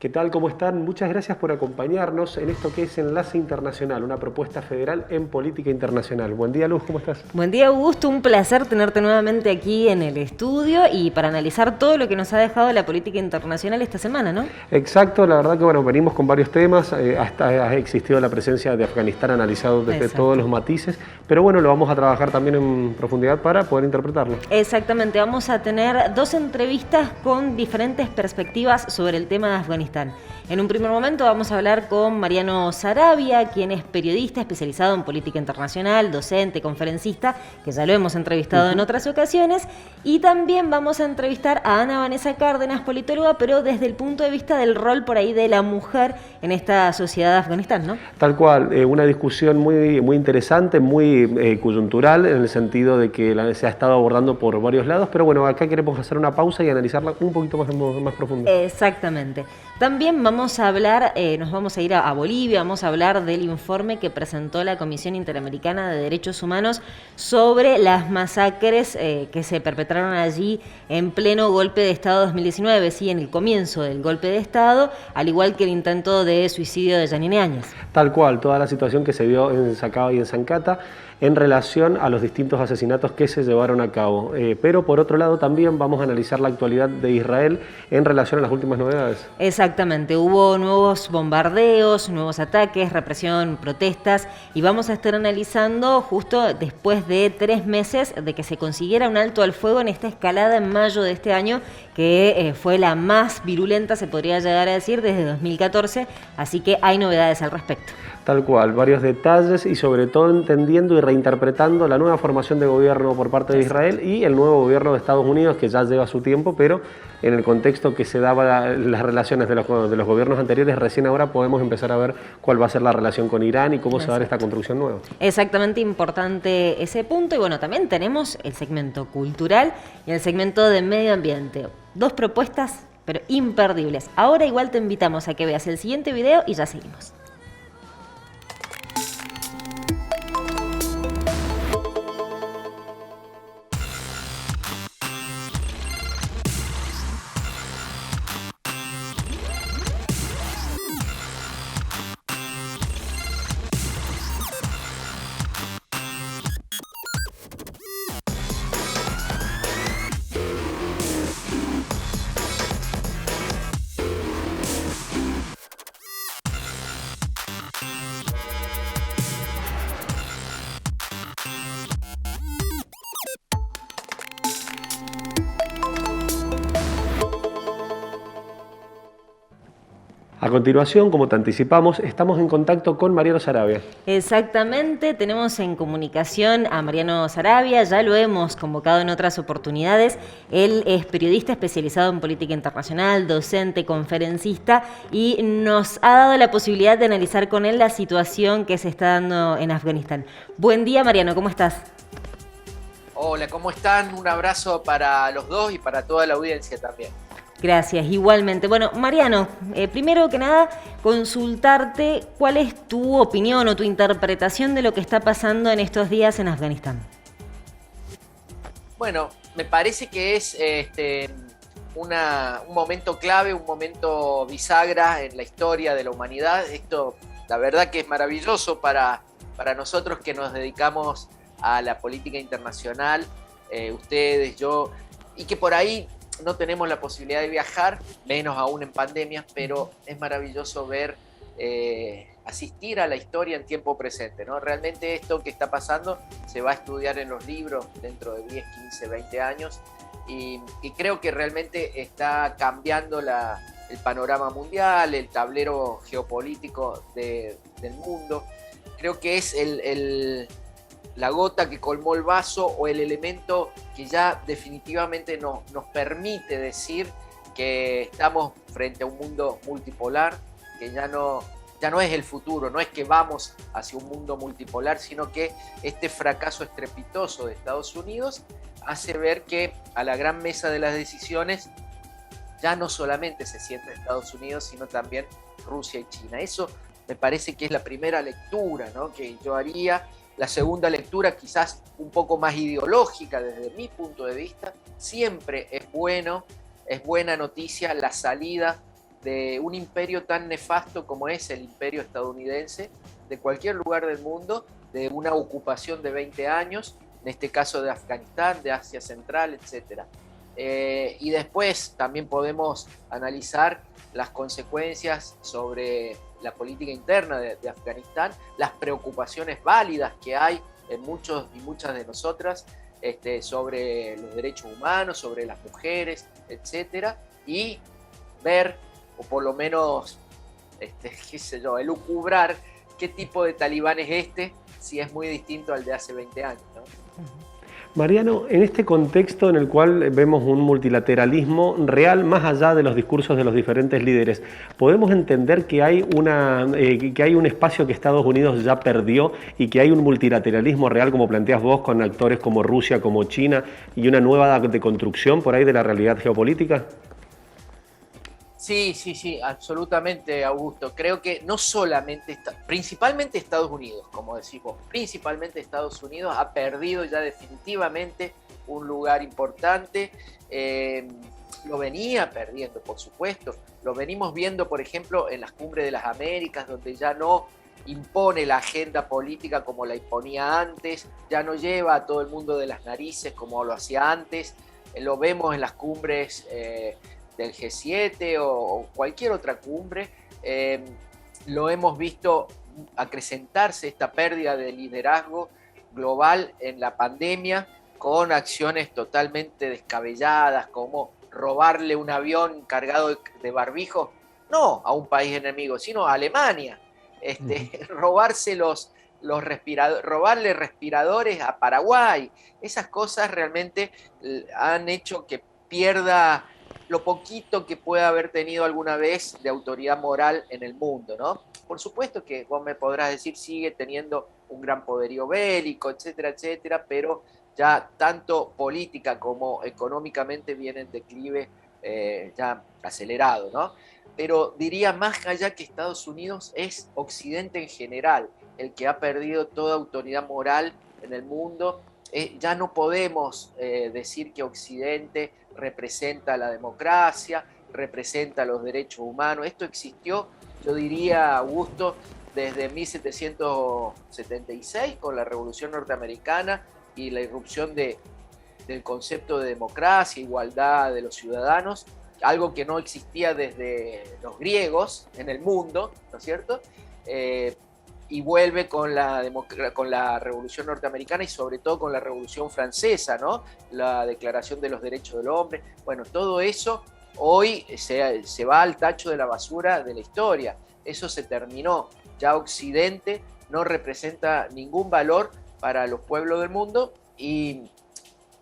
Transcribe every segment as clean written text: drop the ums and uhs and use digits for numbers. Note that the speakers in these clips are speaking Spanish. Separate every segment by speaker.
Speaker 1: ¿Qué tal? ¿Cómo están? Muchas gracias por acompañarnos en esto que es Enlace Internacional, una propuesta federal en política internacional. Buen día, Luz, ¿cómo estás?
Speaker 2: Buen día, Augusto. Un placer tenerte nuevamente aquí en el estudio y para analizar todo lo que nos ha dejado la política internacional esta semana, ¿no?
Speaker 1: Exacto, la verdad que bueno, venimos con varios temas, hasta ha existido la presencia de Afganistán analizado desde todos los matices, pero bueno, lo vamos a trabajar también en profundidad para poder interpretarlo.
Speaker 2: Exactamente, vamos a tener dos entrevistas con diferentes perspectivas sobre el tema de Afganistán. En un primer momento vamos a hablar con Mariano Sarabia, quien es periodista especializado en política internacional, docente, conferencista, que ya lo hemos entrevistado en otras ocasiones, y también vamos a entrevistar a Ana Vanessa Cárdenas, politóloga, pero desde el punto de vista del rol por ahí de la mujer en esta sociedad de Afganistán, ¿no?
Speaker 1: Tal cual, una discusión muy interesante, muy coyuntural, en el sentido de que se ha estado abordando por varios lados, pero bueno, acá queremos hacer una pausa y analizarla un poquito más profunda.
Speaker 2: Exactamente. También vamos a hablar, nos vamos a ir a Bolivia, vamos a hablar del informe que presentó la Comisión Interamericana de Derechos Humanos sobre las masacres que se perpetraron allí en pleno golpe de Estado 2019, sí, en el comienzo del golpe de Estado, al igual que el intento de suicidio de Yanine Áñez.
Speaker 1: Tal cual, toda la situación que se vio en Sacaba y en Zancata en relación a los distintos asesinatos que se llevaron a cabo. Pero por otro lado también vamos a analizar la actualidad de Israel en relación a las últimas novedades.
Speaker 2: Exactamente, hubo nuevos bombardeos, nuevos ataques, represión, protestas, y vamos a estar analizando justo después de 3 meses de que se consiguiera un alto al fuego en esta escalada en mayo de este año, que fue la más virulenta, se podría llegar a decir, desde 2014, así que hay novedades al respecto.
Speaker 1: Tal cual, varios detalles y sobre todo entendiendo y reinterpretando la nueva formación de gobierno por parte de Israel y el nuevo gobierno de Estados Unidos, que ya lleva su tiempo, pero en el contexto que se daba las relaciones de los gobiernos anteriores, recién ahora podemos empezar a ver cuál va a ser la relación con Irán y cómo se va a dar esta construcción nueva.
Speaker 2: Exactamente, importante ese punto. Y bueno, también tenemos el segmento cultural y el segmento de medio ambiente. 2 propuestas, pero imperdibles. Ahora igual te invitamos a que veas el siguiente video y ya seguimos.
Speaker 1: A continuación, como te anticipamos, estamos en contacto con Mariano Sarabia.
Speaker 2: Exactamente, tenemos en comunicación a Mariano Sarabia, ya lo hemos convocado en otras oportunidades. Él es periodista especializado en política internacional, docente, conferencista, y nos ha dado la posibilidad de analizar con él la situación que se está dando en Afganistán. Buen día, Mariano, ¿cómo estás?
Speaker 3: Hola, ¿cómo están? Un abrazo para los dos y para toda la audiencia también.
Speaker 2: Gracias, igualmente. Bueno, Mariano, primero que nada, consultarte cuál es tu opinión o tu interpretación de lo que está pasando en estos días en Afganistán.
Speaker 3: Bueno, me parece que es un momento clave, un momento bisagra en la historia de la humanidad. Esto, la verdad que es maravilloso para nosotros que nos dedicamos a la política internacional, ustedes, yo, y que por ahí no tenemos la posibilidad de viajar, menos aún en pandemia, pero es maravilloso ver, asistir a la historia en tiempo presente, ¿no? Realmente esto que está pasando se va a estudiar en los libros dentro de 10, 15, 20 años y creo que realmente está cambiando el panorama mundial, el tablero geopolítico del mundo. Creo que es la gota que colmó el vaso o el elemento que ya definitivamente nos permite decir que estamos frente a un mundo multipolar, que ya no es el futuro, no es que vamos hacia un mundo multipolar, sino que este fracaso estrepitoso de Estados Unidos hace ver que a la gran mesa de las decisiones ya no solamente se sienta Estados Unidos, sino también Rusia y China. Eso me parece que es la primera lectura, ¿no?, que yo haría. La segunda lectura, quizás un poco más ideológica desde mi punto de vista, siempre es buena noticia la salida de un imperio tan nefasto como es el imperio estadounidense, de cualquier lugar del mundo, de una ocupación de 20 años, en este caso de Afganistán, de Asia Central, etc. Y después también podemos analizar las consecuencias sobre la política interna de Afganistán, las preocupaciones válidas que hay en muchos y muchas de nosotras sobre los derechos humanos, sobre las mujeres, etc. Y ver, o por lo menos, qué sé yo, elucubrar qué tipo de talibán es si es muy distinto al de hace 20 años, ¿no?
Speaker 1: Mariano, en este contexto en el cual vemos un multilateralismo real más allá de los discursos de los diferentes líderes, ¿podemos entender que hay un espacio que Estados Unidos ya perdió y que hay un multilateralismo real, como planteas vos, con actores como Rusia, como China, y una nueva deconstrucción por ahí de la realidad geopolítica?
Speaker 3: Sí, absolutamente, Augusto. Creo que no solamente, principalmente Estados Unidos, como decimos, principalmente Estados Unidos ha perdido ya definitivamente un lugar importante. Lo venía perdiendo, por supuesto. Lo venimos viendo, por ejemplo, en las cumbres de las Américas, donde ya no impone la agenda política como la imponía antes, ya no lleva a todo el mundo de las narices como lo hacía antes. Lo vemos en las cumbres del G7 o cualquier otra cumbre, lo hemos visto acrecentarse esta pérdida de liderazgo global en la pandemia con acciones totalmente descabelladas como robarle un avión cargado de barbijos, no a un país enemigo, sino a Alemania, robarse robarle respiradores a Paraguay. Esas cosas realmente han hecho que pierda lo poquito que pueda haber tenido alguna vez de autoridad moral en el mundo, ¿no? Por supuesto que vos me podrás decir sigue teniendo un gran poderío bélico, etcétera, etcétera, pero ya tanto política como económicamente viene en declive ya acelerado, ¿no? Pero diría más allá que Estados Unidos es Occidente en general el que ha perdido toda autoridad moral en el mundo. Ya no podemos decir que Occidente representa la democracia, representa los derechos humanos. Esto existió, yo diría, Augusto, desde 1776 con la Revolución Norteamericana y la irrupción del concepto de democracia, igualdad de los ciudadanos, algo que no existía desde los griegos en el mundo, ¿no es cierto? Y vuelve con la Revolución Norteamericana y sobre todo con la Revolución Francesa, ¿no? La Declaración de los Derechos del Hombre. Bueno, todo eso hoy se va al tacho de la basura de la historia. Eso se terminó. Ya Occidente no representa ningún valor para los pueblos del mundo y,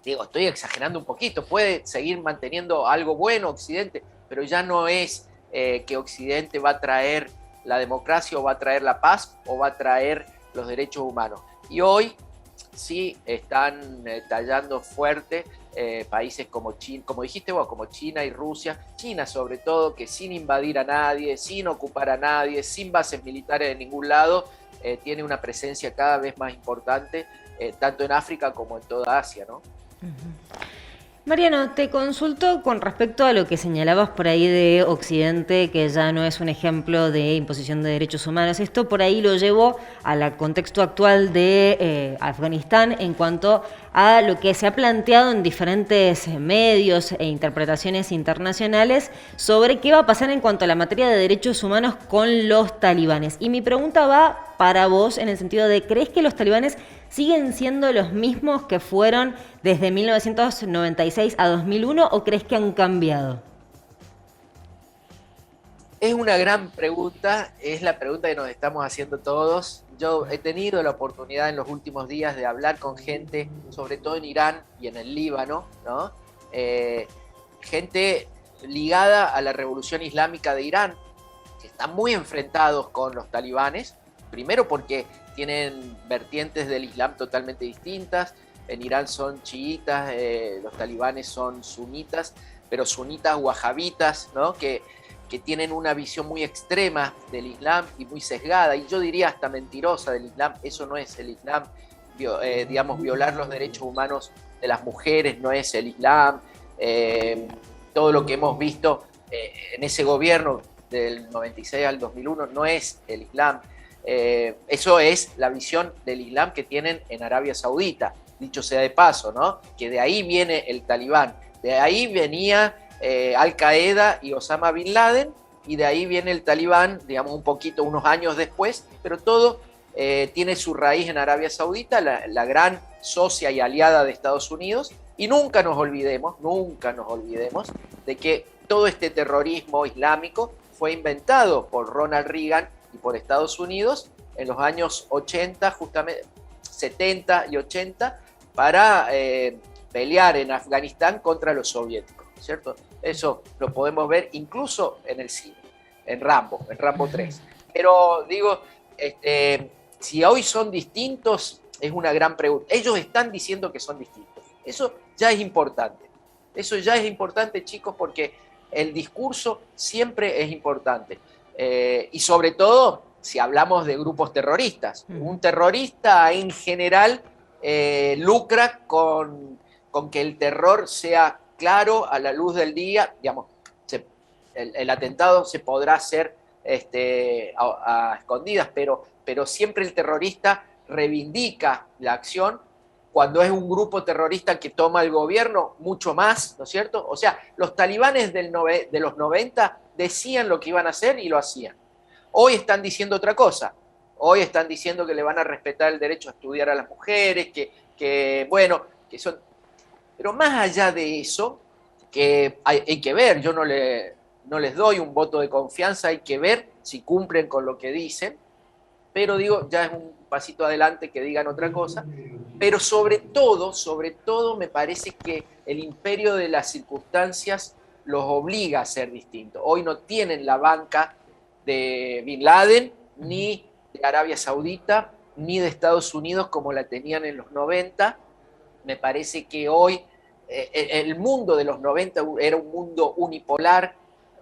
Speaker 3: digo, estoy exagerando un poquito, puede seguir manteniendo algo bueno Occidente, pero ya no es que Occidente va a traer la democracia o va a traer la paz o va a traer los derechos humanos. Y hoy sí están tallando fuerte países como China, como dijiste vos, como China y Rusia, China sobre todo, que sin invadir a nadie, sin ocupar a nadie, sin bases militares de ningún lado, tiene una presencia cada vez más importante, tanto en África como en toda Asia, ¿no?
Speaker 2: Mariano, te consulto con respecto a lo que señalabas por ahí de Occidente, que ya no es un ejemplo de imposición de derechos humanos. Esto por ahí lo llevo al contexto actual de Afganistán en cuanto a lo que se ha planteado en diferentes medios e interpretaciones internacionales sobre qué va a pasar en cuanto a la materia de derechos humanos con los talibanes. Y mi pregunta va para vos en el sentido de, ¿crees que los talibanes siguen siendo los mismos que fueron desde 1996 a 2001 o crees que han cambiado?
Speaker 3: Es una gran pregunta, es la pregunta que nos estamos haciendo todos. Yo he tenido la oportunidad en los últimos días de hablar con gente, sobre todo en Irán y en el Líbano, ¿no? Gente ligada a la revolución islámica de Irán, que están muy enfrentados con los talibanes, primero porque tienen vertientes del Islam totalmente distintas. En Irán son chiitas, los talibanes son sunitas, pero sunitas wahabitas, ¿no? Que tienen una visión muy extrema del Islam y muy sesgada, y yo diría hasta mentirosa del Islam. Eso no es el Islam, digamos, violar los derechos humanos de las mujeres no es el Islam. Todo lo que hemos visto en ese gobierno del 96 al 2001 no es el Islam. Eso es la visión del Islam que tienen en Arabia Saudita, dicho sea de paso, ¿no? Que de ahí viene el Talibán, de ahí venía Al-Qaeda y Osama Bin Laden, y de ahí viene el Talibán, digamos un poquito, unos años después, pero todo tiene su raíz en Arabia Saudita, la gran socia y aliada de Estados Unidos, y nunca nos olvidemos de que todo este terrorismo islámico fue inventado por Ronald Reagan y por Estados Unidos en los años 80, justamente 70 y 80, para pelear en Afganistán contra los soviéticos, ¿cierto? Eso lo podemos ver incluso en el cine, en Rambo 3. Pero digo, si hoy son distintos, es una gran pregunta. Ellos están diciendo que son distintos. Eso ya es importante. Eso ya es importante, chicos, porque el discurso siempre es importante. Y sobre todo, si hablamos de grupos terroristas. Un terrorista en general lucra con que el terror sea claro, a la luz del día. Digamos, el atentado se podrá hacer a escondidas, pero siempre el terrorista reivindica la acción. Cuando es un grupo terrorista que toma el gobierno, mucho más, ¿no es cierto? O sea, los talibanes de los 90 decían lo que iban a hacer y lo hacían. Hoy están diciendo otra cosa. Hoy están diciendo que le van a respetar el derecho a estudiar a las mujeres, que son... Pero más allá de eso, que hay que ver, yo no les doy un voto de confianza, hay que ver si cumplen con lo que dicen, pero digo, ya es un pasito adelante que digan otra cosa, pero sobre todo me parece que el imperio de las circunstancias los obliga a ser distintos. Hoy no tienen la banca de Bin Laden, ni de Arabia Saudita, ni de Estados Unidos como la tenían en los 90. Me parece que hoy el mundo de los 90 era un mundo unipolar,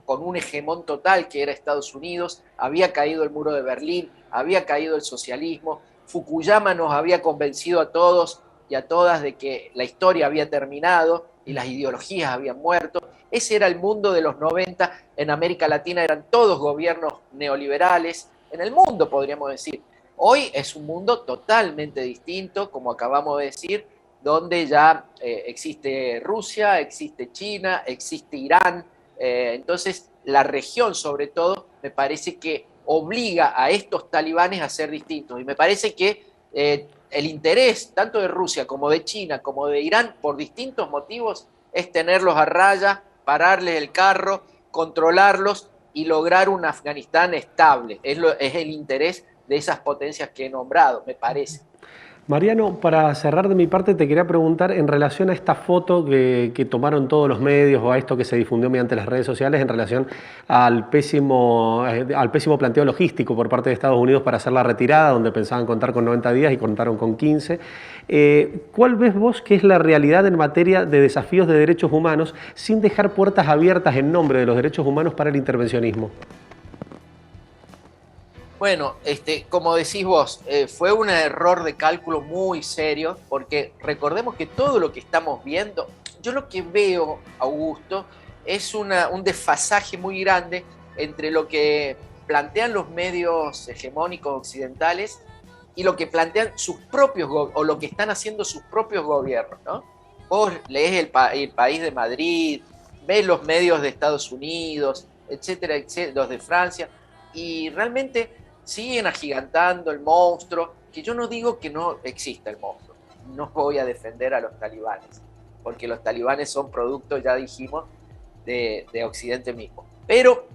Speaker 3: con un hegemón total que era Estados Unidos. Había caído el muro de Berlín, había caído el socialismo. Fukuyama nos había convencido a todos y a todas de que la historia había terminado y las ideologías habían muerto. Ese era el mundo de los 90. En América Latina eran todos gobiernos neoliberales. En el mundo, podríamos decir. Hoy es un mundo totalmente distinto, como acabamos de decir, donde ya existe Rusia, existe China, existe Irán. Entonces, la región, sobre todo, me parece que obliga a estos talibanes a ser distintos. Y me parece que el interés tanto de Rusia como de China como de Irán, por distintos motivos, es tenerlos a raya, pararles el carro, controlarlos y lograr un Afganistán estable. Es el interés de esas potencias que he nombrado, me parece.
Speaker 1: Mariano, para cerrar de mi parte te quería preguntar en relación a esta foto que tomaron todos los medios o a esto que se difundió mediante las redes sociales en relación al pésimo planteo logístico por parte de Estados Unidos para hacer la retirada, donde pensaban contar con 90 días y contaron con 15. ¿Cuál ves vos que es la realidad en materia de desafíos de derechos humanos sin dejar puertas abiertas en nombre de los derechos humanos para el intervencionismo?
Speaker 3: Bueno, como decís vos, fue un error de cálculo muy serio, porque recordemos que todo lo que estamos viendo, yo lo que veo, Augusto, es un desfasaje muy grande entre lo que plantean los medios hegemónicos occidentales y lo que plantean sus propios, o lo que están haciendo sus propios gobiernos, ¿no? Vos lees el País de Madrid, ves los medios de Estados Unidos, etcétera, etcétera, los de Francia, y realmente siguen agigantando el monstruo, que yo no digo que no exista el monstruo. No voy a defender a los talibanes, porque los talibanes son producto, ya dijimos, de Occidente mismo. Pero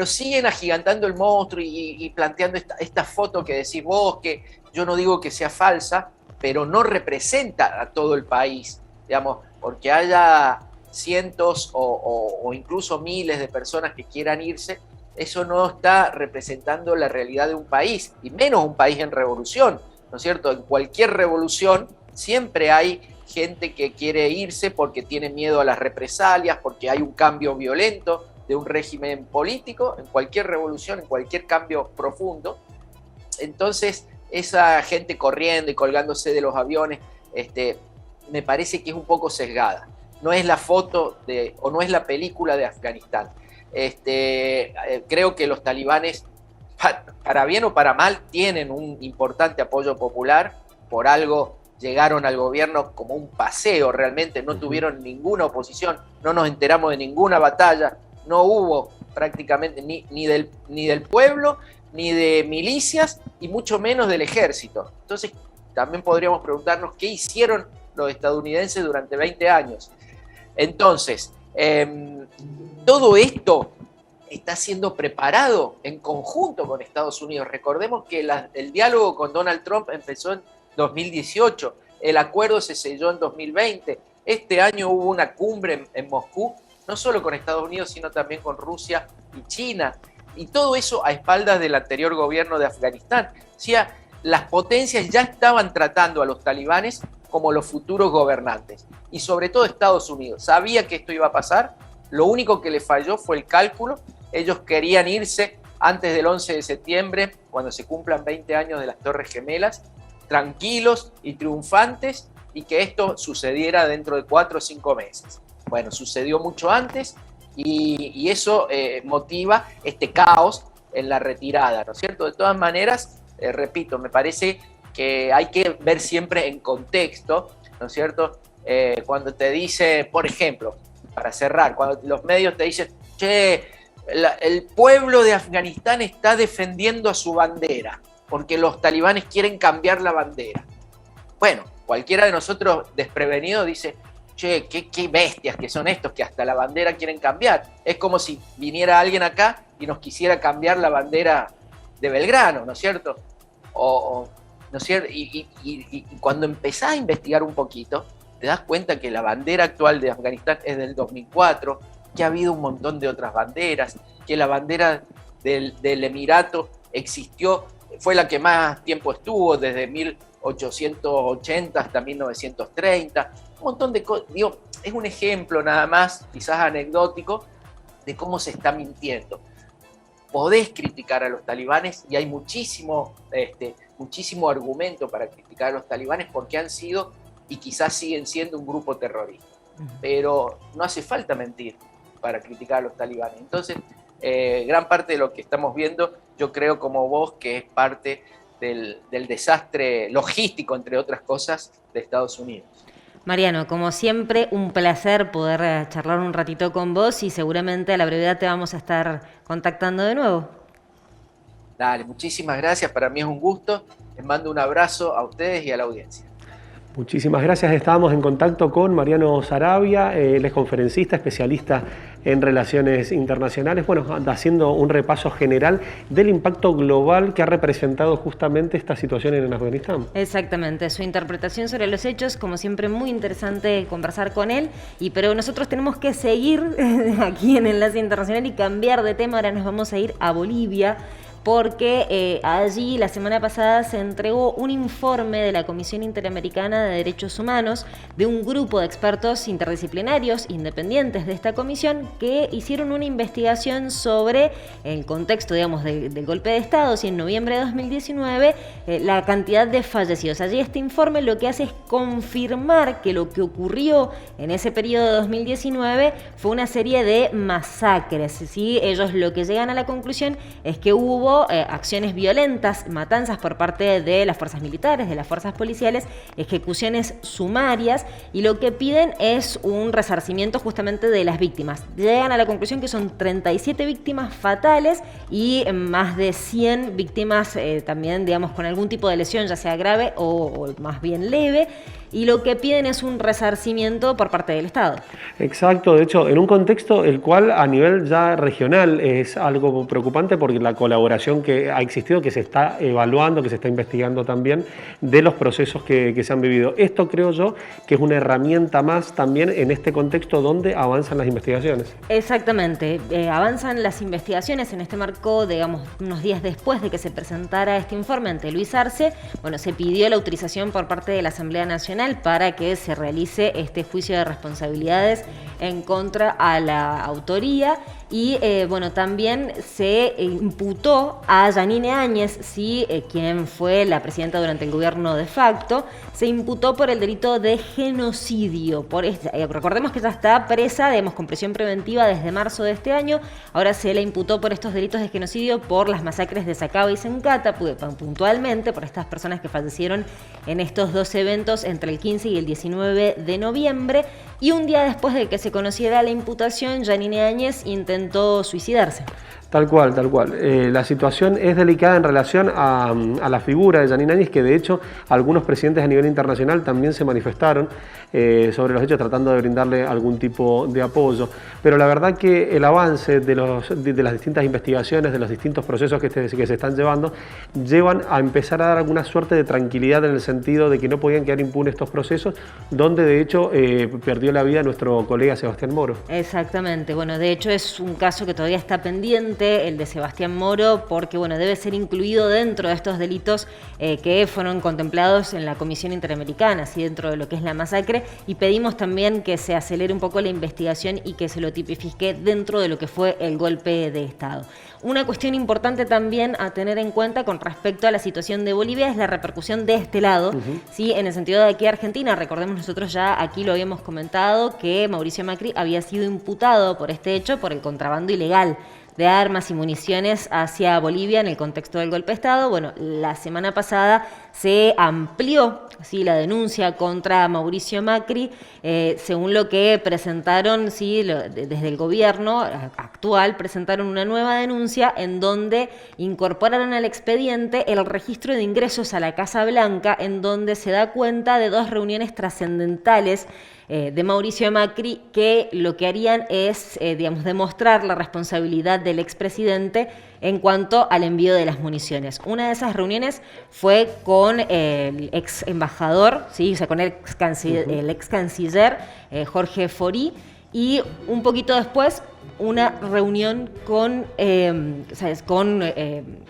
Speaker 3: siguen agigantando el monstruo y planteando esta foto que decís vos, que yo no digo que sea falsa, pero no representa a todo el país, digamos, porque haya cientos o incluso miles de personas que quieran irse. Eso no está representando la realidad de un país, y menos un país en revolución, ¿no es cierto? En cualquier revolución siempre hay gente que quiere irse porque tiene miedo a las represalias, porque hay un cambio violento de un régimen político, en cualquier revolución, en cualquier cambio profundo. Entonces, esa gente corriendo y colgándose de los aviones, me parece que es un poco sesgada. no es la foto o no es la película de Afganistán. Creo que los talibanes, para bien o para mal, tienen un importante apoyo popular. Por algo llegaron al gobierno como un paseo, realmente no tuvieron ninguna oposición, no nos enteramos de ninguna batalla, no hubo prácticamente ni del pueblo, ni de milicias, y mucho menos del ejército. Entonces también podríamos preguntarnos qué hicieron los estadounidenses durante 20 años. Entonces, todo esto está siendo preparado en conjunto con Estados Unidos. Recordemos que el diálogo con Donald Trump empezó en 2018, el acuerdo se selló en 2020, este año hubo una cumbre en Moscú, no solo con Estados Unidos, sino también con Rusia y China, y todo eso a espaldas del anterior gobierno de Afganistán. O sea, las potencias ya estaban tratando a los talibanes como los futuros gobernantes, y sobre todo Estados Unidos sabía que esto iba a pasar. Lo único que le falló fue el cálculo. Ellos querían irse antes del 11 de septiembre, cuando se cumplan 20 años de las Torres Gemelas, tranquilos y triunfantes, y que esto sucediera dentro de 4 o 5 meses. Bueno, sucedió mucho antes, y eso motiva este caos en la retirada, ¿no es cierto? De todas maneras, repito, me parece que hay que ver siempre en contexto, ¿no es cierto? Cuando te dice, por ejemplo, para cerrar, cuando los medios te dicen, che, el pueblo de Afganistán está defendiendo a su bandera, porque los talibanes quieren cambiar la bandera. Bueno, cualquiera de nosotros desprevenido dice, che, qué bestias que son estos, que hasta la bandera quieren cambiar. Es como si viniera alguien acá y nos quisiera cambiar la bandera de Belgrano, ¿no es cierto? ¿No es cierto? Y cuando empezás a investigar un poquito, te das cuenta que la bandera actual de Afganistán es del 2004, que ha habido un montón de otras banderas, que la bandera del Emirato existió, fue la que más tiempo estuvo, desde 1880 hasta 1930, un montón de cosas. Digo, es un ejemplo nada más, quizás anecdótico, de cómo se está mintiendo. Podés criticar a los talibanes, y hay muchísimo argumento para criticar a los talibanes, porque han sido y quizás siguen siendo un grupo terrorista. Pero no hace falta mentir para criticar a los talibanes. Entonces, gran parte de lo que estamos viendo, yo creo como vos, que es parte del desastre logístico, entre otras cosas, de Estados Unidos.
Speaker 2: Mariano, como siempre, un placer poder charlar un ratito con vos, y seguramente a la brevedad te vamos a estar contactando de nuevo.
Speaker 3: Dale, muchísimas gracias, para mí es un gusto. Les mando un abrazo a ustedes y a la audiencia.
Speaker 1: Muchísimas gracias. Estábamos en contacto con Mariano Saravia, él es conferencista, especialista en relaciones internacionales, bueno, haciendo un repaso general del impacto global que ha representado justamente esta situación en Afganistán.
Speaker 2: Exactamente, su interpretación sobre los hechos, como siempre, muy interesante conversar con él, pero nosotros tenemos que seguir aquí en Enlace Internacional y cambiar de tema. Ahora nos vamos a ir a Bolivia, porque allí la semana pasada se entregó un informe de la Comisión Interamericana de Derechos Humanos, de un grupo de expertos interdisciplinarios independientes de esta comisión, que hicieron una investigación sobre el contexto, digamos, del golpe de Estado, y en noviembre de 2019 la cantidad de fallecidos. Allí este informe lo que hace es confirmar que lo que ocurrió en ese periodo de 2019 fue una serie de masacres, ¿sí? Ellos lo que llegan a la conclusión es que hubo acciones violentas, matanzas por parte de las fuerzas militares, de las fuerzas policiales, ejecuciones sumarias, y lo que piden es un resarcimiento justamente de las víctimas. Llegan a la conclusión que son 37 víctimas fatales y más de 100 víctimas también, digamos, con algún tipo de lesión, ya sea grave o más bien leve, y lo que piden es un resarcimiento por parte del Estado.
Speaker 1: Exacto, de hecho, en un contexto el cual a nivel ya regional es algo preocupante, porque la colaboración que ha existido, que se está evaluando, que se está investigando también, de los procesos que se han vivido. Esto creo yo que es una herramienta más también en este contexto donde avanzan las investigaciones.
Speaker 2: Exactamente, avanzan las investigaciones en este marco, digamos, unos días después de que se presentara este informe ante Luis Arce. Bueno, se pidió la autorización por parte de la Asamblea Nacional Internacional para que se realice este juicio de responsabilidades en contra a la autoría. Y bueno, también se imputó a Yanine Áñez, ¿sí? Quien fue la presidenta durante el gobierno de facto, se imputó por el delito de genocidio. Recordemos que ella está presa, con prisión preventiva desde marzo de este año. Ahora se le imputó por estos delitos de genocidio por las masacres de Sacaba y Sencata, puntualmente por estas personas que fallecieron en estos dos eventos entre el 15 y el 19 de noviembre. Y un día después de que se conociera la imputación, Yanine Áñez intentó suicidarse.
Speaker 1: Tal cual, tal cual. La situación es delicada en relación a la figura de Yanine Áñez, que de hecho algunos presidentes a nivel internacional también se manifestaron sobre los hechos tratando de brindarle algún tipo de apoyo. Pero la verdad que el avance de las distintas investigaciones, de los distintos procesos que se están llevan a empezar a dar alguna suerte de tranquilidad en el sentido de que no podían quedar impunes estos procesos, donde de hecho perdió la vida nuestro colega Sebastián Moro.
Speaker 2: Exactamente. Bueno, de hecho es un caso que todavía está pendiente, el de Sebastián Moro, porque bueno, debe ser incluido dentro de estos delitos que fueron contemplados en la Comisión Interamericana, así dentro de lo que es la masacre, y pedimos también que se acelere un poco la investigación y que se lo tipifique dentro de lo que fue el golpe de Estado. Una cuestión importante también a tener en cuenta con respecto a la situación de Bolivia es la repercusión de este lado, ¿sí? En el sentido de que Argentina, recordemos nosotros ya aquí lo habíamos comentado, que Mauricio Macri había sido imputado por este hecho por el contrabando ilegal de armas y municiones hacia Bolivia en el contexto del golpe de Estado. Bueno, la semana pasada se amplió, ¿sí?, la denuncia contra Mauricio Macri, según lo que presentaron, ¿sí?, desde el gobierno actual, presentaron una nueva denuncia en donde incorporaron al expediente el registro de ingresos a la Casa Blanca, en donde se da cuenta de dos reuniones trascendentales de Mauricio Macri, que lo que harían es, demostrar la responsabilidad del expresidente en cuanto al envío de las municiones. Una de esas reuniones fue con el ex embajador, ¿sí? O sea, con el ex canciller Jorge Forí, y un poquito después una reunión con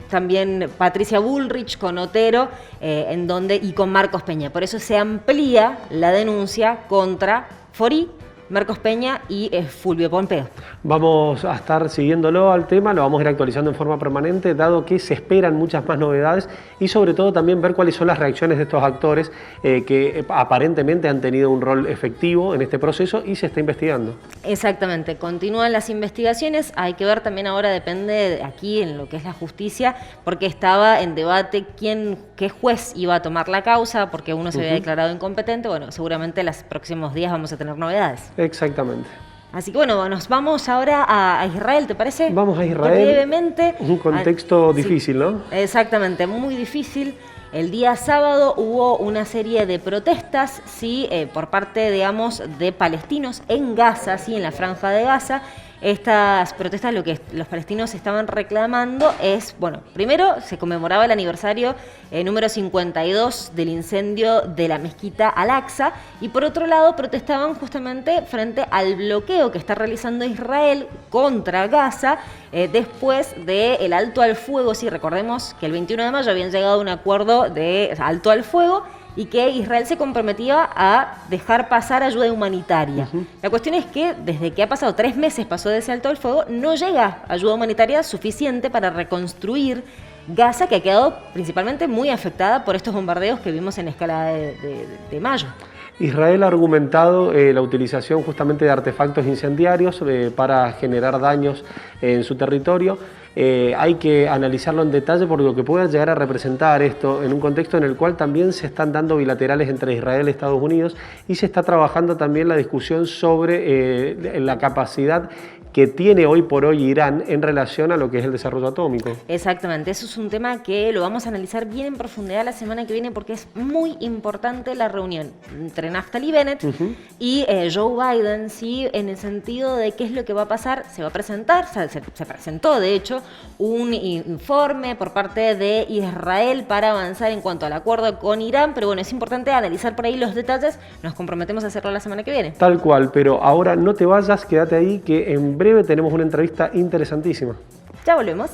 Speaker 2: también Patricia Bullrich, con Otero, y con Marcos Peña. Por eso se amplía la denuncia contra Forí, Marcos Peña y Fulvio Pompeo.
Speaker 1: Vamos a estar siguiéndolo al tema, lo vamos a ir actualizando en forma permanente, dado que se esperan muchas más novedades y sobre todo también ver cuáles son las reacciones de estos actores que aparentemente han tenido un rol efectivo en este proceso y se está investigando.
Speaker 2: Exactamente, continúan las investigaciones, hay que ver también ahora, depende aquí en lo que es la justicia, porque estaba en debate qué juez iba a tomar la causa, porque uno se había declarado incompetente. Bueno, seguramente en los próximos días vamos a tener novedades.
Speaker 1: Exactamente.
Speaker 2: Así que bueno, nos vamos ahora a Israel, ¿te parece?
Speaker 1: Vamos a Israel.
Speaker 2: Brevemente.
Speaker 1: Un contexto difícil, ¿no?
Speaker 2: Exactamente, muy difícil. El día sábado hubo una serie de protestas, ¿sí? Por parte, de palestinos en Gaza, ¿sí? En la Franja de Gaza. Estas protestas, lo que los palestinos estaban reclamando es, bueno, primero se conmemoraba el aniversario número 52 del incendio de la mezquita Al-Aqsa, y por otro lado protestaban justamente frente al bloqueo que está realizando Israel contra Gaza después del alto al fuego. Sí, recordemos que el 21 de mayo habían llegado a un acuerdo de alto al fuego y que Israel se comprometía a dejar pasar ayuda humanitaria. La cuestión es que desde que ha pasado 3 meses, pasó de ese alto al fuego, no llega ayuda humanitaria suficiente para reconstruir Gaza, que ha quedado principalmente muy afectada por estos bombardeos que vimos en escala de mayo.
Speaker 1: Israel ha argumentado la utilización justamente de artefactos incendiarios para generar daños en su territorio. Hay que analizarlo en detalle por lo que pueda llegar a representar esto en un contexto en el cual también se están dando bilaterales entre Israel y Estados Unidos, y se está trabajando también la discusión sobre la capacidad que tiene hoy por hoy Irán en relación a lo que es el desarrollo atómico.
Speaker 2: Exactamente, eso es un tema que lo vamos a analizar bien en profundidad la semana que viene, porque es muy importante la reunión entre Naftali Bennett y Joe Biden, ¿sí? En el sentido de qué es lo que va a pasar. Se va a presentar, se presentó de hecho un informe por parte de Israel para avanzar en cuanto al acuerdo con Irán, pero bueno, es importante analizar por ahí los detalles. Nos comprometemos a hacerlo la semana que viene.
Speaker 1: Tal cual, pero ahora no te vayas, quédate ahí que en breve tenemos una entrevista interesantísima.
Speaker 2: Ya volvemos.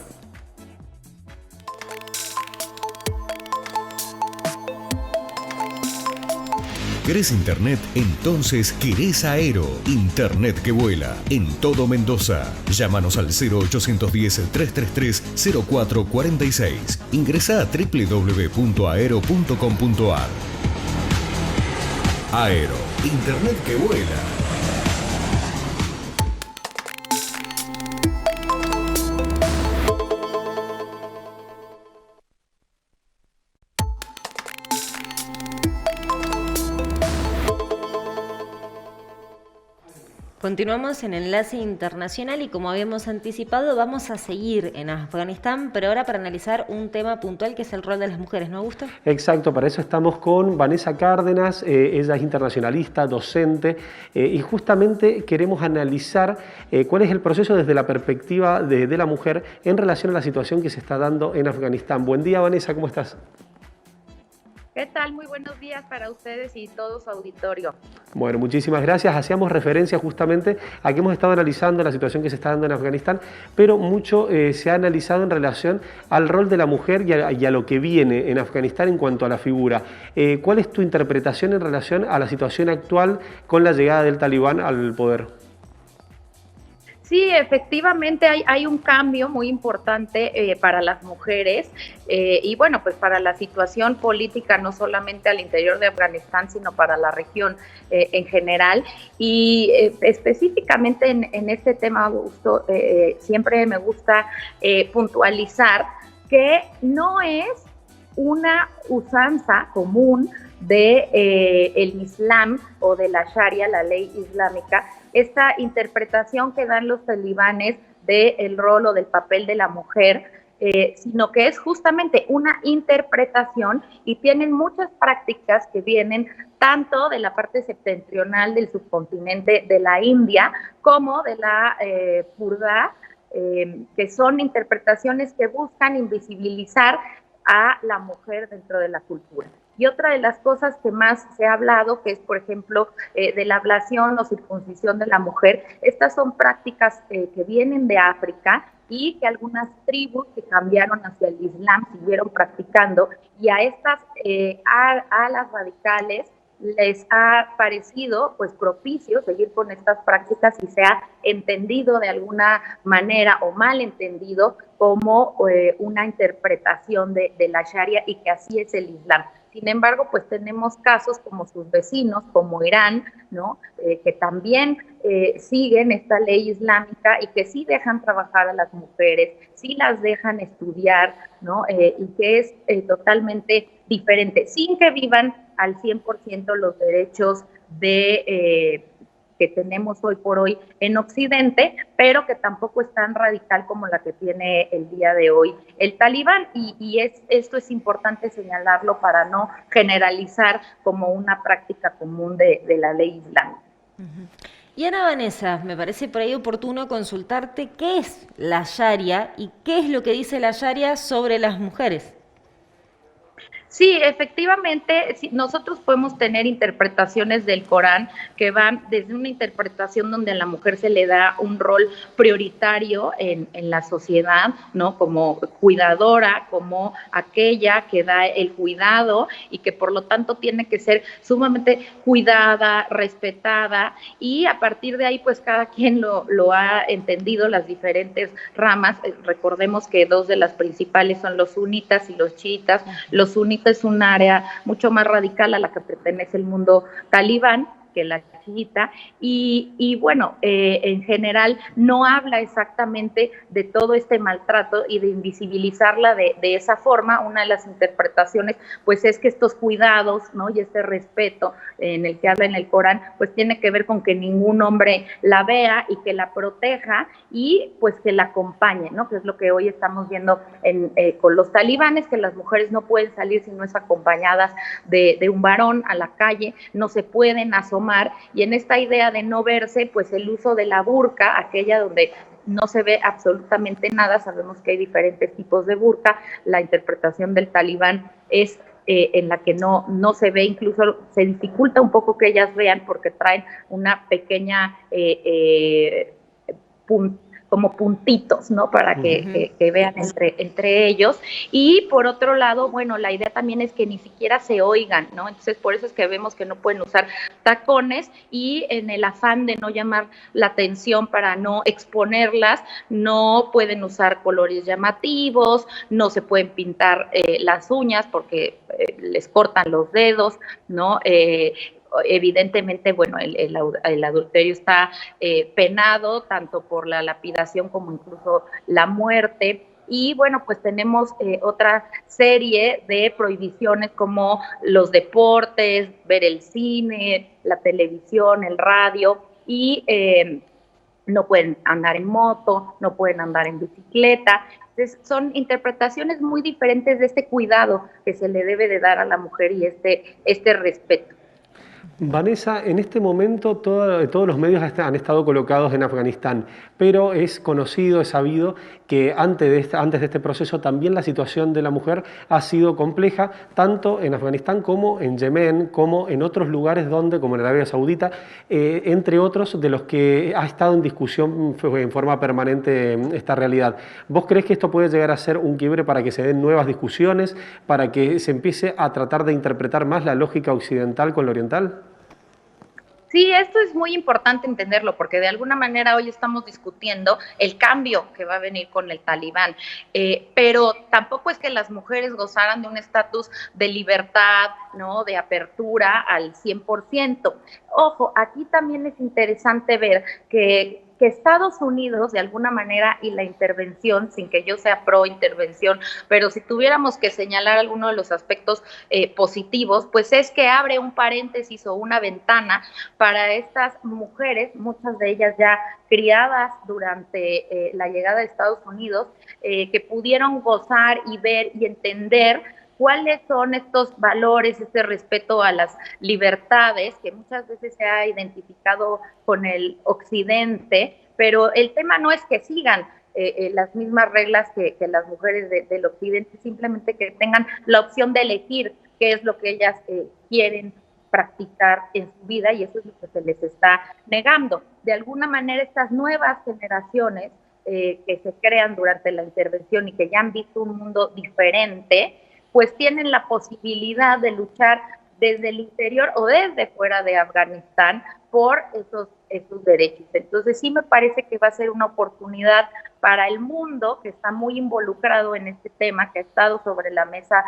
Speaker 4: ¿Querés internet? Entonces querés Aero. Internet que vuela en todo Mendoza. Llámanos al 0810-333-0446. Ingresá a www.aero.com.ar. Aero. Internet que vuela.
Speaker 2: Continuamos en Enlace Internacional y como habíamos anticipado vamos a seguir en Afganistán, pero ahora para analizar un tema puntual que es el rol de las mujeres, ¿no, Augusto?
Speaker 1: Exacto, para eso estamos con Vanessa Cárdenas, ella es internacionalista, docente, y justamente queremos analizar cuál es el proceso desde la perspectiva de la mujer en relación a la situación que se está dando en Afganistán. Buen día, Vanessa, ¿cómo estás?
Speaker 5: ¿Qué tal? Muy buenos días para ustedes y todo su auditorio.
Speaker 1: Bueno, muchísimas gracias. Hacíamos referencia justamente a que hemos estado analizando la situación que se está dando en Afganistán, pero mucho se ha analizado en relación al rol de la mujer y a lo que viene en Afganistán en cuanto a la figura. ¿Cuál es tu interpretación en relación a la situación actual con la llegada del talibán al poder?
Speaker 5: Sí, efectivamente hay un cambio muy importante para las mujeres y bueno, pues para la situación política no solamente al interior de Afganistán, sino para la región en general. Y específicamente en este tema, Augusto, siempre me gusta puntualizar que no es una usanza común de el Islam o de la Sharia, la ley islámica, esta interpretación que dan los talibanes del rol o del papel de la mujer, sino que es justamente una interpretación y tienen muchas prácticas que vienen tanto de la parte septentrional del subcontinente de la India como de la Purda, que son interpretaciones que buscan invisibilizar a la mujer dentro de la cultura. Y otra de las cosas que más se ha hablado, que es, por ejemplo, de la ablación o circuncisión de la mujer, estas son prácticas que vienen de África y que algunas tribus que cambiaron hacia el Islam siguieron practicando, y a estas alas radicales les ha parecido pues propicio seguir con estas prácticas y se ha entendido de alguna manera o mal entendido como una interpretación de la Sharia y que así es el Islam. Sin embargo, pues tenemos casos como sus vecinos, como Irán, ¿no? Que también siguen esta ley islámica y que sí dejan trabajar a las mujeres, sí las dejan estudiar, ¿no? Y que es totalmente diferente, sin que vivan al 100% los derechos de que tenemos hoy por hoy en Occidente, pero que tampoco es tan radical como la que tiene el día de hoy el talibán. Esto es importante señalarlo para no generalizar como una práctica común de la ley islámica.
Speaker 2: Y Ana Vanessa, me parece por ahí oportuno consultarte qué es la Sharia y qué es lo que dice la Sharia sobre las mujeres.
Speaker 5: Sí, efectivamente, sí, nosotros podemos tener interpretaciones del Corán que van desde una interpretación donde a la mujer se le da un rol prioritario en la sociedad, ¿no? Como cuidadora, como aquella que da el cuidado y que por lo tanto tiene que ser sumamente cuidada, respetada, y a partir de ahí pues cada quien lo ha entendido, las diferentes ramas. Recordemos que dos de las principales son los sunitas y los chiitas. Los sunitas es un área mucho más radical a la que pertenece el mundo talibán que la chiita, y bueno, en general no habla exactamente de todo este maltrato y de invisibilizarla de esa forma. Una de las interpretaciones pues es que estos cuidados, ¿no? Y este respeto en el que habla en el Corán pues tiene que ver con que ningún hombre la vea y que la proteja y pues que la acompañe, ¿no? Que es lo que hoy estamos viendo con los talibanes, que las mujeres no pueden salir si no es acompañadas de un varón a la calle, no se pueden asomar, y en esta idea de no verse, pues el uso de la burka, aquella donde no se ve absolutamente nada. Sabemos que hay diferentes tipos de burka. La interpretación del talibán es en la que no se ve, incluso se dificulta un poco que ellas vean porque traen una pequeña como puntitos, ¿no? Para que vean entre ellos. Y por otro lado, bueno, la idea también es que ni siquiera se oigan, ¿no? Entonces, por eso es que vemos que no pueden usar tacones y en el afán de no llamar la atención para no exponerlas, no pueden usar colores llamativos, no se pueden pintar las uñas porque les cortan los dedos, ¿no? Evidentemente, bueno, el adulterio está penado tanto por la lapidación como incluso la muerte. Y bueno, pues tenemos otra serie de prohibiciones como los deportes, ver el cine, la televisión, el radio, y no pueden andar en moto, no pueden andar en bicicleta. Entonces, son interpretaciones muy diferentes de este cuidado que se le debe de dar a la mujer y este respeto.
Speaker 1: Vanessa, en este momento todos los medios han estado colocados en Afganistán, pero es conocido, es sabido que antes de este proceso también la situación de la mujer ha sido compleja, tanto en Afganistán como en Yemen, como en otros lugares donde, como en Arabia Saudita, entre otros de los que ha estado en discusión en forma permanente esta realidad. ¿Vos creés que esto puede llegar a ser un quiebre para que se den nuevas discusiones, para que se empiece a tratar de interpretar más la lógica occidental con la oriental?
Speaker 5: Sí, esto es muy importante entenderlo porque de alguna manera hoy estamos discutiendo el cambio que va a venir con el Talibán, pero tampoco es que las mujeres gozaran de un estatus de libertad, ¿no? De apertura al 100%. Ojo, aquí también es interesante ver que Estados Unidos, de alguna manera, y la intervención, sin que yo sea pro intervención, pero si tuviéramos que señalar alguno de los aspectos positivos, pues es que abre un paréntesis o una ventana para estas mujeres, muchas de ellas ya criadas durante la llegada de Estados Unidos, que pudieron gozar y ver y entender cuáles son estos valores, este respeto a las libertades que muchas veces se ha identificado con el occidente, pero el tema no es que sigan las mismas reglas que las mujeres del occidente, simplemente que tengan la opción de elegir qué es lo que ellas quieren practicar en su vida, y eso es lo que se les está negando. De alguna manera, estas nuevas generaciones que se crean durante la intervención y que ya han visto un mundo diferente, pues tienen la posibilidad de luchar desde el interior o desde fuera de Afganistán por esos derechos. Entonces sí me parece que va a ser una oportunidad para el mundo que está muy involucrado en este tema, que ha estado sobre la mesa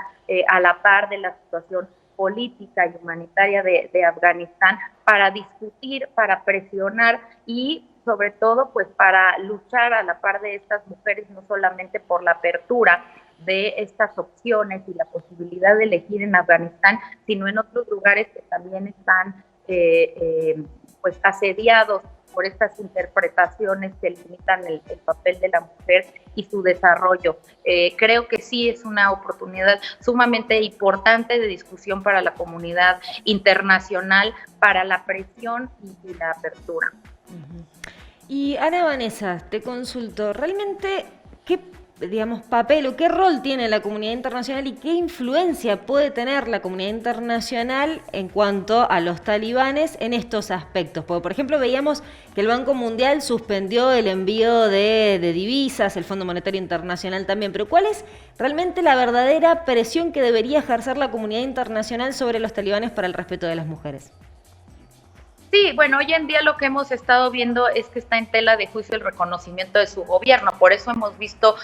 Speaker 5: a la par de la situación política y humanitaria de Afganistán, para discutir, para presionar y sobre todo pues para luchar a la par de estas mujeres, no solamente por la apertura de estas opciones y la posibilidad de elegir en Afganistán, sino en otros lugares que también están pues asediados por estas interpretaciones que limitan el papel de la mujer y su desarrollo. Creo que sí es una oportunidad sumamente importante de discusión para la comunidad internacional, para la presión y la apertura.
Speaker 2: Y Ana Vanessa, te consulto, ¿realmente qué papel o qué rol tiene la comunidad internacional y qué influencia puede tener la comunidad internacional en cuanto a los talibanes en estos aspectos? Porque, por ejemplo, veíamos que el Banco Mundial suspendió el envío de divisas, el Fondo Monetario Internacional también, pero ¿cuál es realmente la verdadera presión que debería ejercer la comunidad internacional sobre los talibanes para el respeto de las mujeres?
Speaker 5: Sí, bueno, hoy en día lo que hemos estado viendo es que está en tela de juicio el reconocimiento de su gobierno. Por eso hemos visto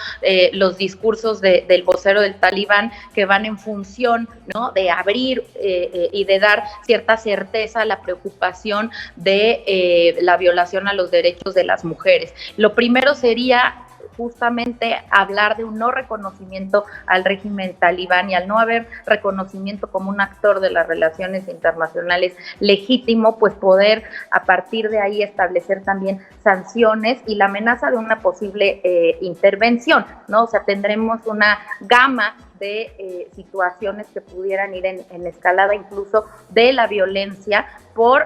Speaker 5: los discursos del vocero del Talibán que van en función, ¿no?, de abrir y de dar cierta certeza a la preocupación de la violación a los derechos de las mujeres. Lo primero sería justamente hablar de un no reconocimiento al régimen talibán, y al no haber reconocimiento como un actor de las relaciones internacionales legítimo, pues poder a partir de ahí establecer también sanciones y la amenaza de una posible intervención, ¿no? O sea, tendremos una gama de situaciones que pudieran ir en escalada, incluso de la violencia por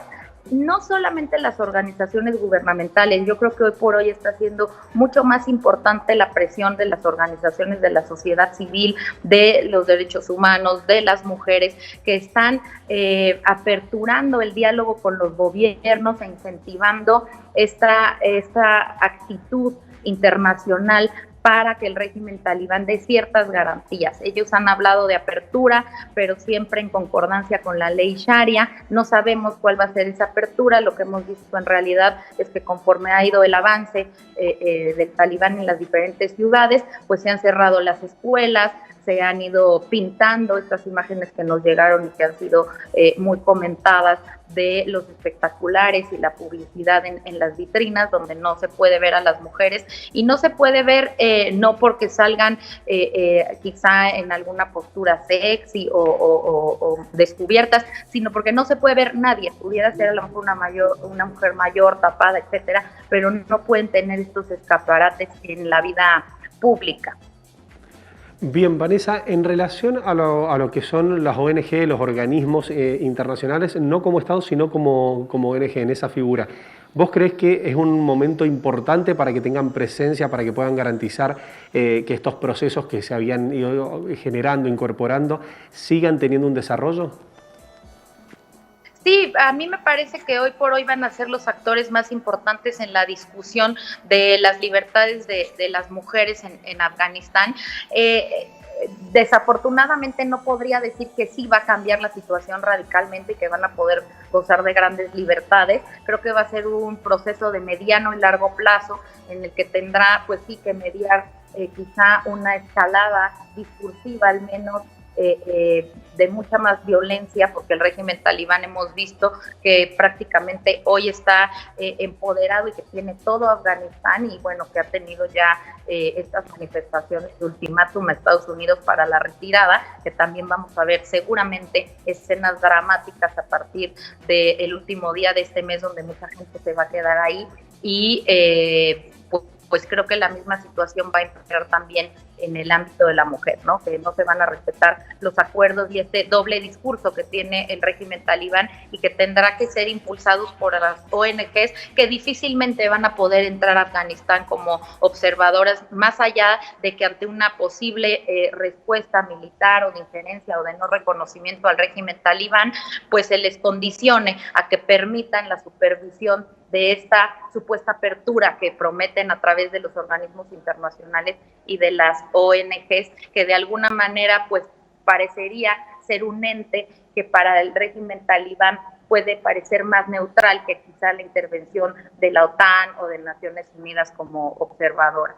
Speaker 5: no solamente las organizaciones gubernamentales. Yo creo que hoy por hoy está siendo mucho más importante la presión de las organizaciones de la sociedad civil, de los derechos humanos, de las mujeres, que están aperturando el diálogo con los gobiernos e incentivando esta actitud internacional para que el régimen talibán dé ciertas garantías. Ellos han hablado de apertura, pero siempre en concordancia con la ley Sharia. No sabemos cuál va a ser esa apertura. Lo que hemos visto en realidad es que conforme ha ido el avance del talibán en las diferentes ciudades, pues se han cerrado las escuelas, se han ido pintando estas imágenes que nos llegaron y que han sido muy comentadas de los espectaculares y la publicidad en las vitrinas, donde no se puede ver a las mujeres, y no se puede ver no porque salgan quizá en alguna postura sexy o descubiertas, sino porque no se puede ver nadie. Pudiera ser a lo mejor una mujer mayor tapada, etcétera, pero no pueden tener estos escaparates en la vida pública.
Speaker 1: Bien, Vanessa, en relación a lo que son las ONG, los organismos internacionales, no como Estado, sino como ONG, en esa figura, ¿vos crees que es un momento importante para que tengan presencia, para que puedan garantizar que estos procesos que se habían ido generando, incorporando, sigan teniendo un desarrollo?
Speaker 5: Sí, a mí me parece que hoy por hoy van a ser los actores más importantes en la discusión de las libertades de las mujeres en Afganistán. Desafortunadamente no podría decir que sí va a cambiar la situación radicalmente y que van a poder gozar de grandes libertades. Creo que va a ser un proceso de mediano y largo plazo en el que tendrá pues sí que mediar quizá una escalada discursiva al menos de mucha más violencia, porque el régimen talibán hemos visto que prácticamente hoy está empoderado y que tiene todo Afganistán, y bueno, que ha tenido ya estas manifestaciones de ultimátum a Estados Unidos para la retirada, que también vamos a ver seguramente escenas dramáticas a partir del último día de este mes, donde mucha gente se va a quedar ahí, y pues creo que la misma situación va a imperar también en el ámbito de la mujer, ¿no? Que no se van a respetar los acuerdos y este doble discurso que tiene el régimen talibán, y que tendrá que ser impulsados por las ONGs, que difícilmente van a poder entrar a Afganistán como observadoras, más allá de que ante una posible respuesta militar o de injerencia o de no reconocimiento al régimen talibán, pues se les condicione a que permitan la supervisión de esta supuesta apertura que prometen a través de los organismos internacionales y de las ONGs, que de alguna manera pues parecería ser un ente que para el régimen talibán puede parecer más neutral que quizá la intervención de la OTAN o de Naciones Unidas como observadora.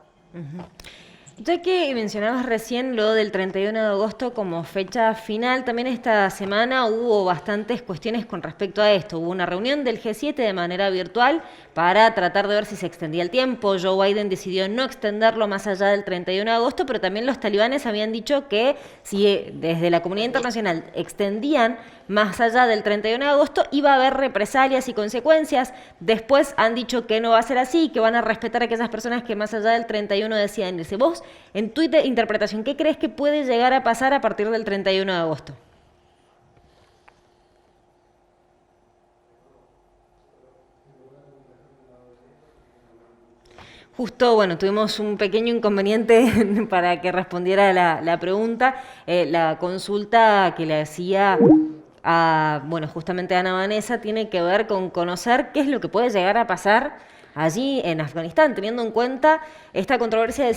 Speaker 2: Ya que mencionabas recién lo del 31 de agosto como fecha final, también esta semana hubo bastantes cuestiones con respecto a esto. Hubo una reunión del G7 de manera virtual para tratar de ver si se extendía el tiempo. Joe Biden decidió no extenderlo más allá del 31 de agosto, pero también los talibanes habían dicho que si desde la comunidad internacional extendían más allá del 31 de agosto, iba a haber represalias y consecuencias. Después han dicho que no va a ser así, que van a respetar a aquellas personas que más allá del 31 decían irse. Vos, en tu interpretación, ¿qué crees que puede llegar a pasar a partir del 31 de agosto? Justo, bueno, tuvimos un pequeño inconveniente para que respondiera la pregunta. La consulta que le hacía bueno, justamente Ana Vanessa tiene que ver con conocer qué es lo que puede llegar a pasar allí en Afganistán, teniendo en cuenta esta controversia de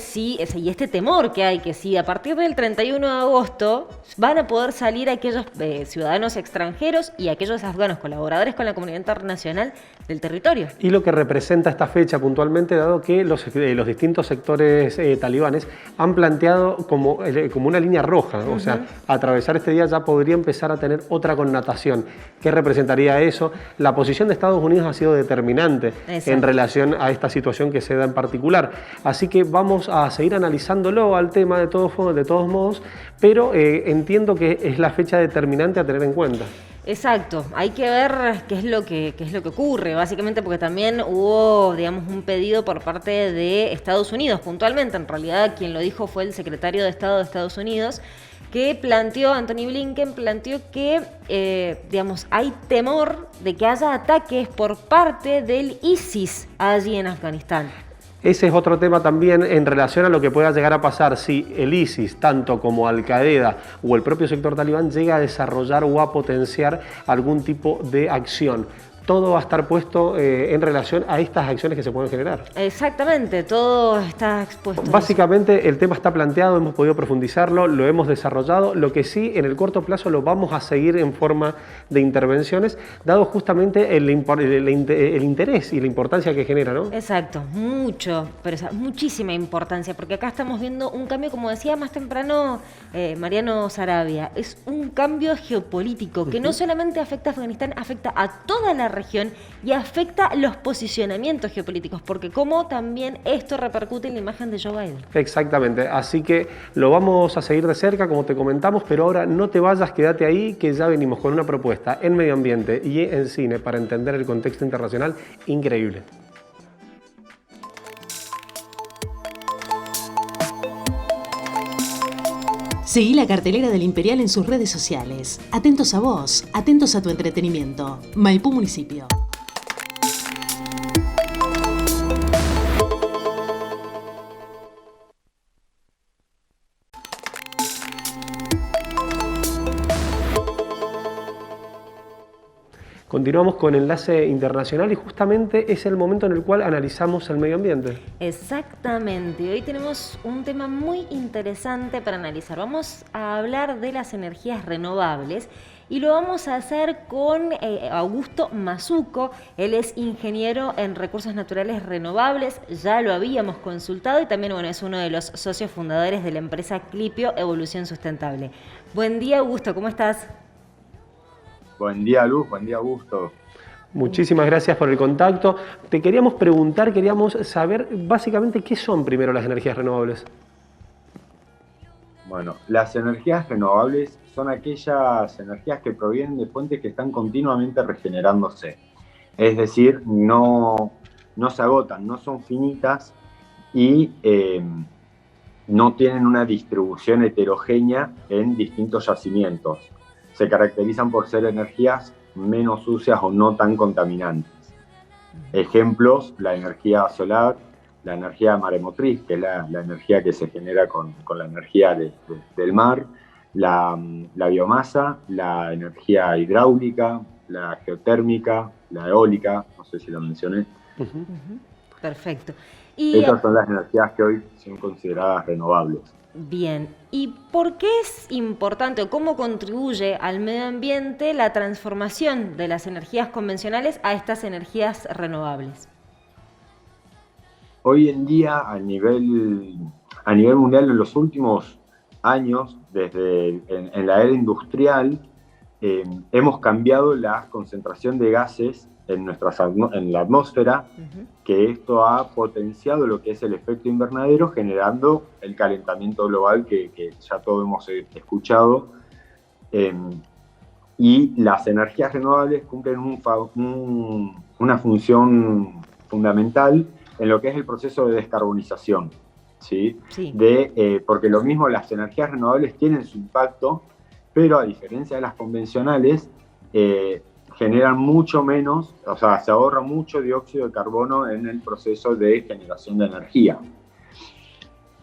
Speaker 2: y este temor que hay, que si a partir del 31 de agosto van a poder salir aquellos ciudadanos extranjeros y aquellos afganos colaboradores con la comunidad internacional del territorio. Y
Speaker 1: lo que representa esta fecha puntualmente, dado que los distintos sectores talibanes han planteado como una línea roja, o sea, atravesar este día ya podría empezar a tener otra connotación. ¿Qué representaría eso? La posición de Estados Unidos ha sido determinante en relación a esta situación que se da en particular. Así que vamos a seguir analizándolo al tema de todos modos, pero entiendo que es la fecha determinante a tener en cuenta.
Speaker 2: Exacto, hay que ver qué es lo que ocurre, básicamente porque también hubo, digamos, un pedido por parte de Estados Unidos, puntualmente, en realidad quien lo dijo fue el secretario de Estado de Estados Unidos, que Anthony Blinken planteó que, digamos, hay temor de que haya ataques por parte del ISIS allí en Afganistán.
Speaker 1: Ese es otro tema también en relación a lo que pueda llegar a pasar si el ISIS, tanto como Al-Qaeda o el propio sector talibán, llega a desarrollar o a potenciar algún tipo de acción. todo va a estar puesto en relación a estas acciones que se pueden generar.
Speaker 2: Exactamente, todo está expuesto.
Speaker 1: Básicamente el tema está planteado, hemos podido profundizarlo, lo hemos desarrollado. Lo que sí, en el corto plazo lo vamos a seguir en forma de intervenciones, dado justamente el interés y la importancia que genera, ¿no?
Speaker 2: Exacto, muchísima importancia, porque acá estamos viendo un cambio, como decía más temprano Mariano Sarabia, es un cambio geopolítico que no solamente afecta a Afganistán, afecta a toda la región y afecta los posicionamientos geopolíticos, porque como también esto repercute en la imagen de Joe Biden.
Speaker 1: Exactamente, así que lo vamos a seguir de cerca, como te comentamos, pero ahora no te vayas, quédate ahí, que ya venimos con una propuesta en medio ambiente y en cine para entender el contexto internacional increíble.
Speaker 6: Seguí la cartelera del Imperial en sus redes sociales. Atentos a vos, atentos a tu entretenimiento. Maipú Municipio.
Speaker 1: Continuamos con Enlace Internacional y justamente es el momento en el cual analizamos el medio ambiente.
Speaker 2: Exactamente, hoy tenemos un tema muy interesante para analizar. Vamos a hablar de las energías renovables y lo vamos a hacer con Augusto Mazzucco. Él es ingeniero en recursos naturales renovables, ya lo habíamos consultado y también es uno de los socios fundadores de la empresa Clipio Evolución Sustentable. Buen día, Augusto, ¿cómo estás?
Speaker 7: Buen día, Luz, buen día, Augusto.
Speaker 1: Muchísimas gracias por el contacto. Te queríamos preguntar, queríamos saber básicamente qué son primero las energías renovables.
Speaker 7: Bueno, las energías renovables son aquellas energías que provienen de fuentes que están continuamente regenerándose. Es decir, no se agotan, no son finitas y no tienen una distribución heterogénea en distintos yacimientos. Se caracterizan por ser energías menos sucias o no tan contaminantes. Ejemplos, la energía solar, la energía maremotriz, que es la energía que se genera con la energía del mar, la biomasa, la energía hidráulica, la geotérmica, la eólica, no sé si lo mencioné.
Speaker 2: Perfecto.
Speaker 7: Estas son las energías que hoy son consideradas renovables.
Speaker 2: Bien, ¿y por qué es importante o cómo contribuye al medio ambiente la transformación de las energías convencionales a estas energías renovables?
Speaker 7: Hoy en día, a nivel mundial, en los últimos años, desde en la era industrial, hemos cambiado la concentración de gases en la atmósfera, que esto ha potenciado lo que es el efecto invernadero, generando el calentamiento global que ya todos hemos escuchado. Y las energías renovables cumplen una función fundamental en lo que es el proceso de descarbonización, ¿sí? Sí. Porque lo mismo, las energías renovables tienen su impacto, pero a diferencia de las convencionales, generan mucho menos, o sea, se ahorra mucho dióxido de carbono en el proceso de generación de energía.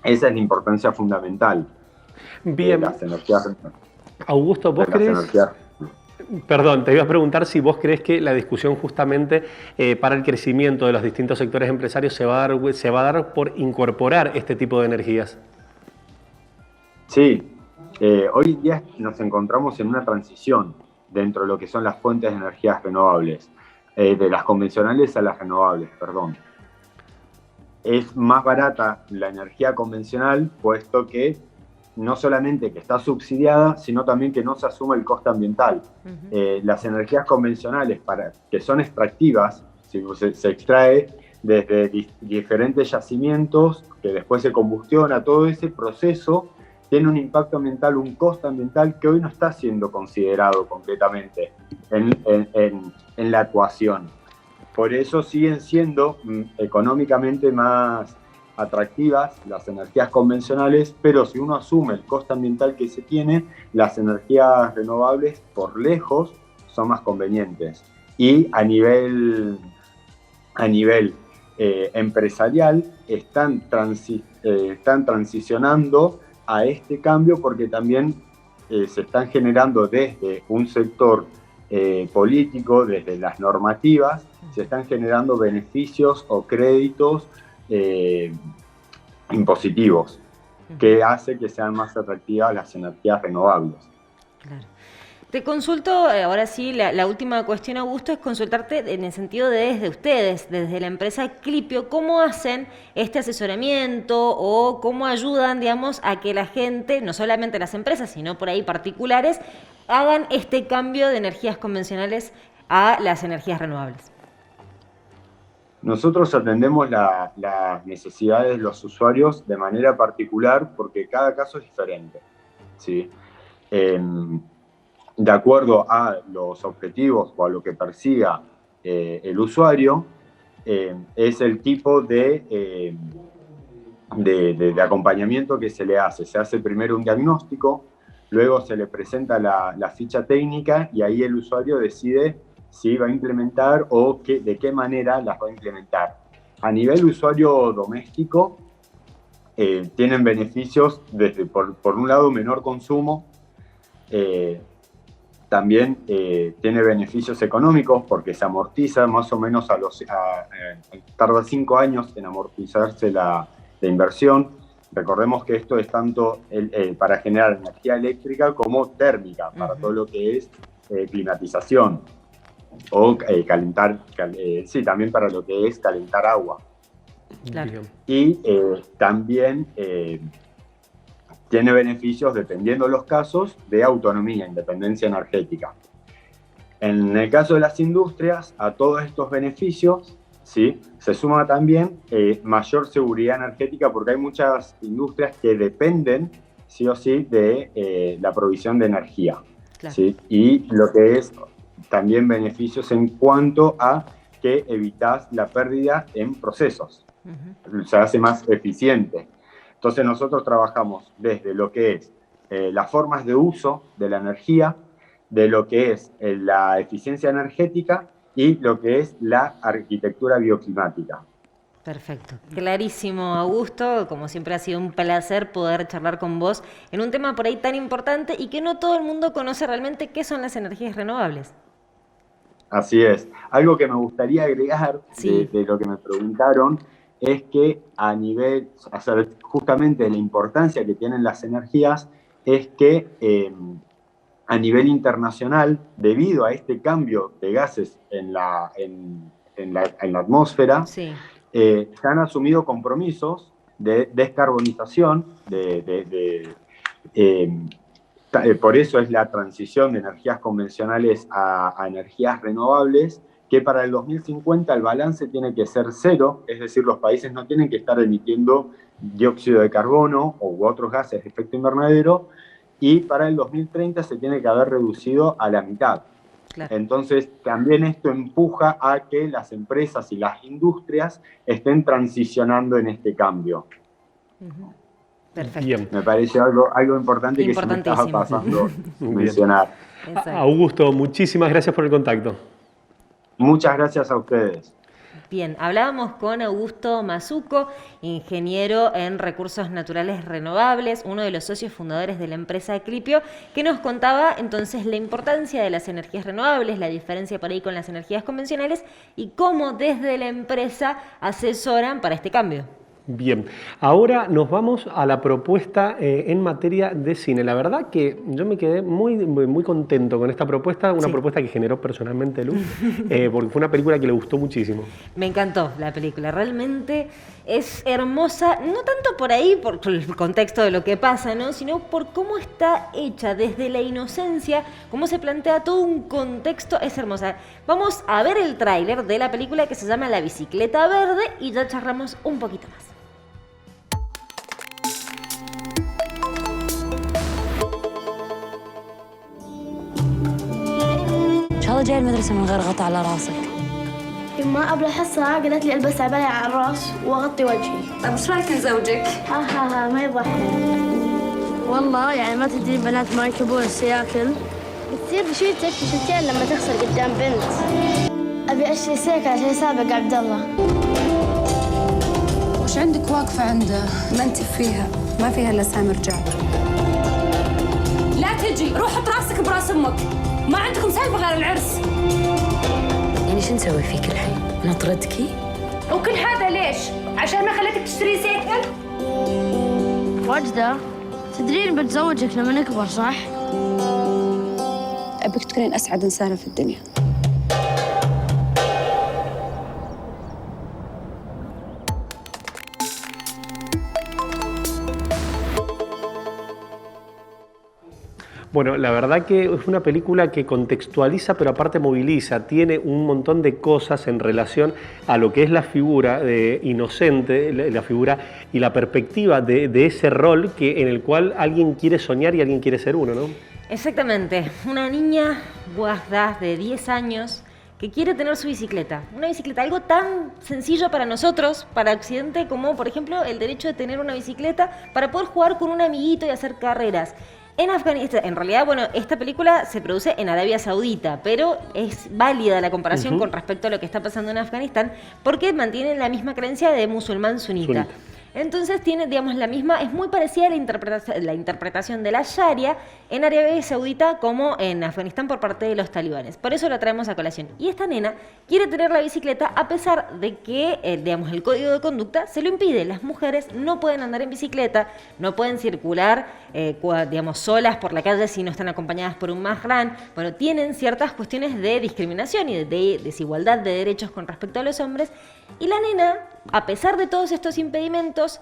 Speaker 7: Esa es la importancia fundamental.
Speaker 1: Bien.
Speaker 7: De las energías renovables.
Speaker 1: Augusto, ¿vos crees? Perdón, te iba a preguntar si vos crees que la discusión justamente para el crecimiento de los distintos sectores empresarios se va a dar por incorporar este tipo de energías.
Speaker 7: Sí, hoy en día nos encontramos en una transición dentro de lo que son las fuentes de energías renovables, de las convencionales a las renovables, perdón. Es más barata la energía convencional, puesto que no solamente que está subsidiada, sino también que no se asume el coste ambiental. Las energías convencionales, que son extractivas, se extrae desde diferentes yacimientos, que después se combustiona, todo ese proceso tiene un impacto ambiental, un coste ambiental que hoy no está siendo considerado completamente en la ecuación. Por eso siguen siendo económicamente más atractivas las energías convencionales, pero si uno asume el coste ambiental que se tiene, las energías renovables por lejos son más convenientes. Y a nivel empresarial están transicionando a este cambio porque también se están generando desde un sector político, desde las normativas, se están generando beneficios o créditos impositivos que hace que sean más atractivas las energías renovables.
Speaker 2: Claro. Te consulto, ahora sí, la última cuestión, Augusto, es consultarte en el sentido de desde ustedes, desde la empresa Clipio, ¿cómo hacen este asesoramiento o cómo ayudan, digamos, a que la gente, no solamente las empresas, sino por ahí particulares, hagan este cambio de energías convencionales a las energías renovables?
Speaker 7: Nosotros atendemos las necesidades de los usuarios de manera particular porque cada caso es diferente, ¿sí? De acuerdo a los objetivos o a lo que persiga el usuario, es el tipo de acompañamiento que se le hace. Se hace primero un diagnóstico, luego se le presenta la ficha técnica y ahí el usuario decide si va a implementar o de qué manera las va a implementar. A nivel usuario doméstico, tienen beneficios desde, por un lado, menor consumo, también tiene beneficios económicos porque se amortiza más o menos tarda 5 años en amortizarse la inversión. Recordemos que esto es tanto para generar energía eléctrica como térmica, para todo lo que es climatización o calentar, sí, también para lo que es calentar agua.
Speaker 2: Claro.
Speaker 7: Y también tiene beneficios, dependiendo de los casos, de autonomía, independencia energética. En el caso de las industrias, a todos estos beneficios, ¿sí?, se suma también mayor seguridad energética, porque hay muchas industrias que dependen, sí o sí, de la provisión de energía.
Speaker 2: Claro.
Speaker 7: ¿Sí? Y lo que es también beneficios en cuanto a que evitas la pérdida en procesos. Se hace más eficiente. Entonces nosotros trabajamos desde lo que es las formas de uso de la energía, de lo que es la eficiencia energética y lo que es la arquitectura bioclimática.
Speaker 2: Perfecto. Clarísimo, Augusto. Como siempre ha sido un placer poder charlar con vos en un tema por ahí tan importante y que no todo el mundo conoce realmente qué son las energías renovables.
Speaker 7: Así es. Algo que me gustaría agregar
Speaker 2: sí,
Speaker 7: de lo que me preguntaron es que a nivel, o sea, justamente la importancia que tienen las energías es que a nivel internacional, debido a este cambio de gases en la atmósfera,
Speaker 2: sí,
Speaker 7: se han asumido compromisos de descarbonización, por eso es la transición de energías convencionales a energías renovables, que para el 2050 el balance tiene que ser 0, es decir, los países no tienen que estar emitiendo dióxido de carbono u otros gases de efecto invernadero, y para el 2030 se tiene que haber reducido a la mitad.
Speaker 2: claro.
Speaker 7: Entonces, también esto empuja a que las empresas y las industrias estén transicionando en este cambio.
Speaker 2: Perfecto.
Speaker 1: Bien.
Speaker 7: Me parece algo importante que se me estaba pasando mencionar.
Speaker 1: Augusto, muchísimas gracias por el contacto.
Speaker 7: Muchas gracias a ustedes.
Speaker 2: Bien, hablábamos con Augusto Mazzucco, ingeniero en recursos naturales renovables, uno de los socios fundadores de la empresa Clipio, que nos contaba entonces la importancia de las energías renovables, la diferencia por ahí con las energías convencionales y cómo desde la empresa asesoran para este cambio.
Speaker 1: Bien, ahora nos vamos a la propuesta en materia de cine. La verdad que yo me quedé muy contento con esta propuesta, una propuesta que generó personalmente Luz, porque fue una película que le gustó muchísimo.
Speaker 2: Me encantó la película, realmente es hermosa, no tanto por ahí, por el contexto de lo que pasa, ¿no?, sino por cómo está hecha desde la inocencia, cómo se plantea todo un contexto, es hermosa. Vamos a ver el tráiler de la película que se llama La bicicleta verde y ya charlamos un poquito más.
Speaker 8: هذا جاي المدرسة من غير غطاء على راسك.
Speaker 9: يما قبل الحصة قالت لي البس عباية على الراس واغطي وجهي.
Speaker 8: طيب وش رايك زوجك؟
Speaker 9: ها ما يضحك. والله يعني ما تدري بنات ما يركبون السياكل. بتصير بشيلتك بشيلتين لما تخسر قدام بنت. ابي اشتري سيكل عشان يسابق عبد الله.
Speaker 8: وش عندك واقفة عنده؟ ما انت فيها، ما فيها الا سام رجال. لا تجي، روح حط راسك براس امك. ما عندكم سالفة غير العرس. يعني شو نسوي فيك الحين؟ نطردكي؟ وكل هذا ليش؟ عشان ما خليتك تشتري سيكل؟ وجدة، تدرين بتزوجك لما نكبر صح؟
Speaker 10: أبيك تكونين أسعد إنسانة في الدنيا.
Speaker 1: Bueno, la verdad que es una película que contextualiza, pero aparte moviliza, tiene un montón de cosas en relación a lo que es la figura de inocente, la figura y la perspectiva de ese rol en el cual alguien quiere soñar y alguien quiere ser uno, ¿no?
Speaker 2: Exactamente, una niña guarda de 10 años que quiere tener su bicicleta. Una bicicleta, algo tan sencillo para nosotros, para Occidente, como por ejemplo el derecho de tener una bicicleta para poder jugar con un amiguito y hacer carreras. En Afganistán, en realidad, bueno, esta película se produce en Arabia Saudita, pero es válida la comparación con respecto a lo que está pasando en Afganistán, porque mantienen la misma creencia de musulmán sunita. Entonces tiene, digamos, la misma, es muy parecida a la interpretación de la Sharia en Arabia Saudita como en Afganistán por parte de los talibanes. Por eso lo traemos a colación. Y esta nena quiere tener la bicicleta a pesar de que, digamos, el código de conducta se lo impide. Las mujeres no pueden andar en bicicleta, no pueden circular, digamos, solas por la calle si no están acompañadas por un mahram. Bueno, tienen ciertas cuestiones de discriminación y de desigualdad de derechos con respecto a los hombres. Y la nena, a pesar de todos estos impedimentos,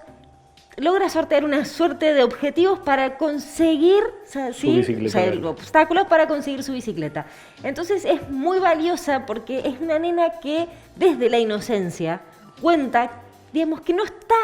Speaker 2: logra sortear una suerte de objetivos para conseguir el obstáculo para conseguir su bicicleta. Entonces es muy valiosa porque es una nena que desde la inocencia cuenta, digamos, que no está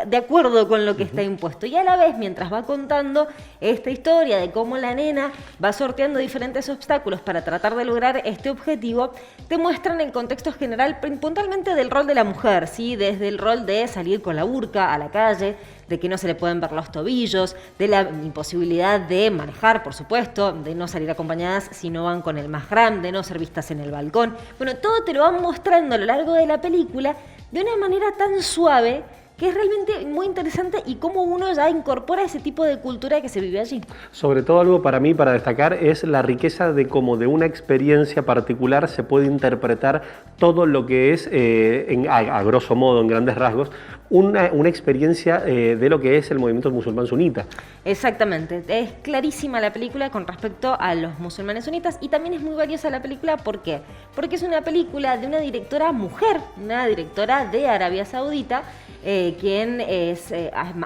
Speaker 2: de acuerdo con lo que está impuesto. Y a la vez, mientras va contando esta historia de cómo la nena va sorteando diferentes obstáculos para tratar de lograr este objetivo, te muestran el contexto general, puntualmente del rol de la mujer, ¿sí? Desde el rol de salir con la burka a la calle, de que no se le pueden ver los tobillos, de la imposibilidad de manejar, por supuesto, de no salir acompañadas si no van con el mahram, de no ser vistas en el balcón. Bueno, todo te lo van mostrando a lo largo de la película de una manera tan suave que es realmente muy interesante y cómo uno ya incorpora ese tipo de cultura que se vive allí. Sobre todo algo para mí, para destacar, es la riqueza de cómo de una experiencia particular se puede interpretar todo lo que es, a grosso modo, en grandes rasgos, una experiencia de lo que es el movimiento musulmán sunita. Exactamente, es clarísima la película con respecto a los musulmanes sunitas y también es muy valiosa la película, ¿por qué? Porque es una película de una directora mujer, una directora de Arabia Saudita, quien es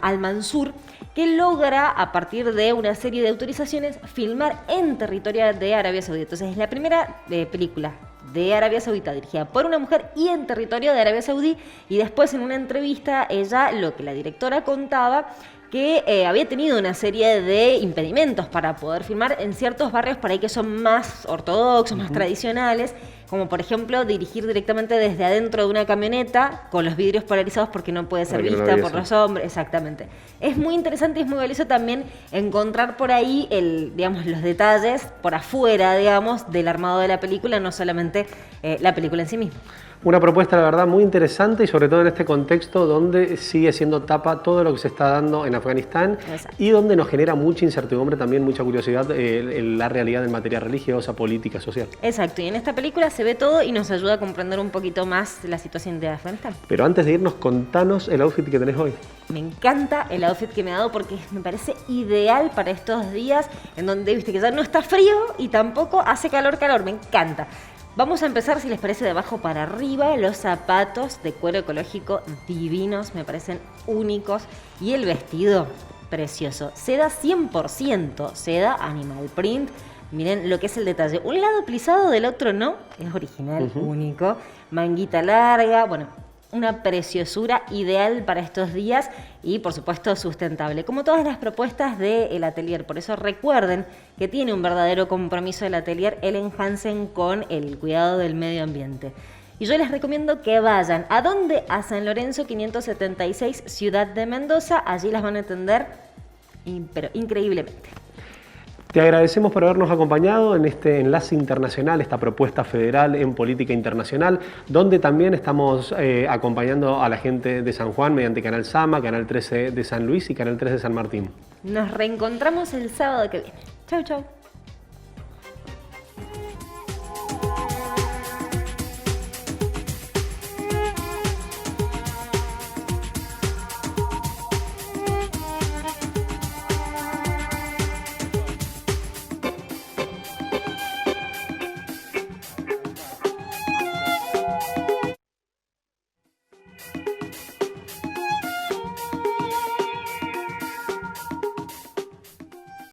Speaker 2: Al-Mansur, que logra, a partir de una serie de autorizaciones, filmar en territorio de Arabia Saudita. Entonces es la primera película de Arabia Saudita dirigida por una mujer y en territorio de Arabia Saudí. Y después, en una entrevista, ella, lo que la directora contaba, que había tenido una serie de impedimentos para poder filmar en ciertos barrios por ahí que son más ortodoxos, más tradicionales, como por ejemplo dirigir directamente desde adentro de una camioneta con los vidrios polarizados porque no puede ser vista por los hombres. Exactamente. Es muy interesante y es muy valioso también encontrar por ahí digamos, los detalles por afuera, digamos, del armado de la película, no solamente la película en sí misma. Una propuesta, la verdad, muy interesante y sobre todo en este contexto donde sigue siendo tapa todo lo que se está dando en Afganistán. Exacto. Y donde nos genera mucha incertidumbre, también mucha curiosidad la realidad en materia religiosa, política, social. Exacto, y en esta película se ve todo y nos ayuda a comprender un poquito más la situación de Afganistán. Pero antes de irnos, contanos el outfit que tenés hoy. Me encanta el outfit que me ha dado porque me parece ideal para estos días en donde, viste, que ya no está frío y tampoco hace calor, me encanta. Vamos a empezar, si les parece, de abajo para arriba. Los zapatos de cuero ecológico divinos, me parecen únicos. Y el vestido, precioso. Seda 100%, seda animal print. Miren lo que es el detalle. Un lado plisado, del otro no. Es original, único. Manguita larga, bueno, una preciosura ideal para estos días y, por supuesto, sustentable. Como todas las propuestas del Atelier. Por eso recuerden que tiene un verdadero compromiso el Atelier Ellen Hansen con el cuidado del medio ambiente. Y yo les recomiendo que vayan. ¿A dónde? A San Lorenzo 576, Ciudad de Mendoza. Allí las van a atender, pero increíblemente. Te agradecemos por habernos acompañado en este enlace internacional, esta propuesta federal en política internacional, donde también estamos acompañando a la gente de San Juan mediante Canal Sama, Canal 13 de San Luis y Canal 3 de San Martín. Nos reencontramos el sábado que viene. Chau, chau.